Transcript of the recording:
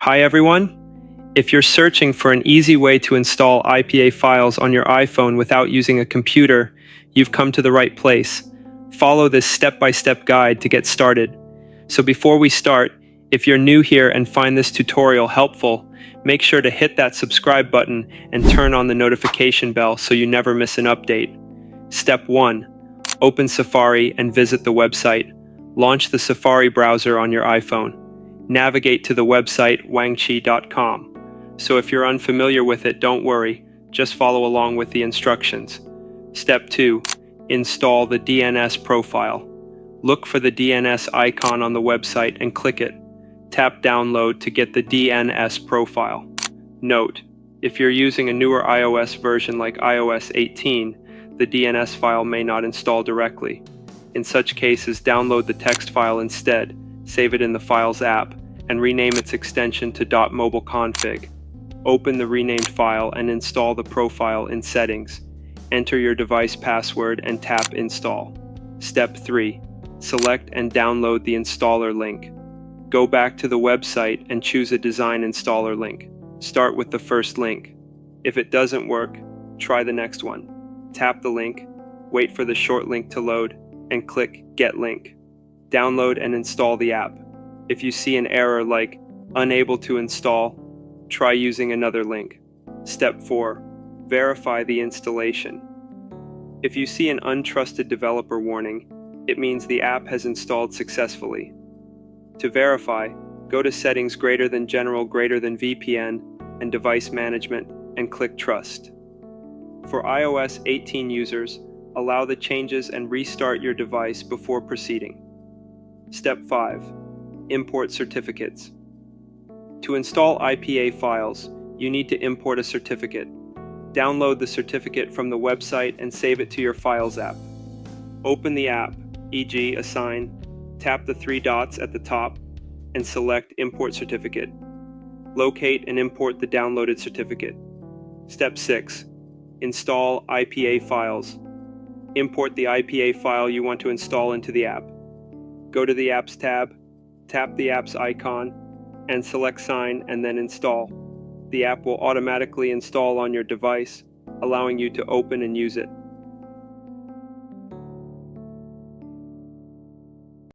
Hi everyone! If you're searching for an easy way to install IPA files on your iPhone without using a computer, you've come to the right place. Follow this step-by-step guide to get started. So before we start, if you're new here and find this tutorial helpful, make sure to hit that subscribe button and turn on the notification bell so you never miss an update. Step 1. Open Safari and visit the website. Launch the Safari browser on your iPhone. Navigate to the website wangchi.com. So if you're unfamiliar with it, don't worry, just follow along with the instructions. Step 2. Install the DNS profile. Look for the DNS icon on the website and click it. Tap Download to get the DNS profile. Note, if you're using a newer iOS version like iOS 18, the DNS file may not install directly. In such cases, download the text file instead, save it in the Files app, and rename its extension to .mobileconfig. Open the renamed file and install the profile in Settings. Enter your device password and tap Install. Step 3. Select and download the installer link. Go back to the website and choose a design installer link. Start with the first link. If it doesn't work, try the next one. Tap the link, wait for the short link to load, and click Get Link. Download and install the app. If you see an error like Unable to install, try using another link. Step 4. Verify the installation. If you see an untrusted developer warning, it means the app has installed successfully. To verify, go to Settings greater than General greater than VPN and Device Management and click Trust. For iOS 18 users, allow the changes and restart your device before proceeding. Step 5. Import certificates. To install IPA files, you need to import a certificate. Download the certificate from the website and save it to your Files app. Open the app, e.g. Assign, tap the three dots at the top, and select Import Certificate. Locate and import the downloaded certificate. Step 6. Install IPA files. Import the IPA file you want to install into the app. Go to the Apps tab, tap the app's icon, and select Sign and then Install. The app will automatically install on your device, allowing you to open and use it.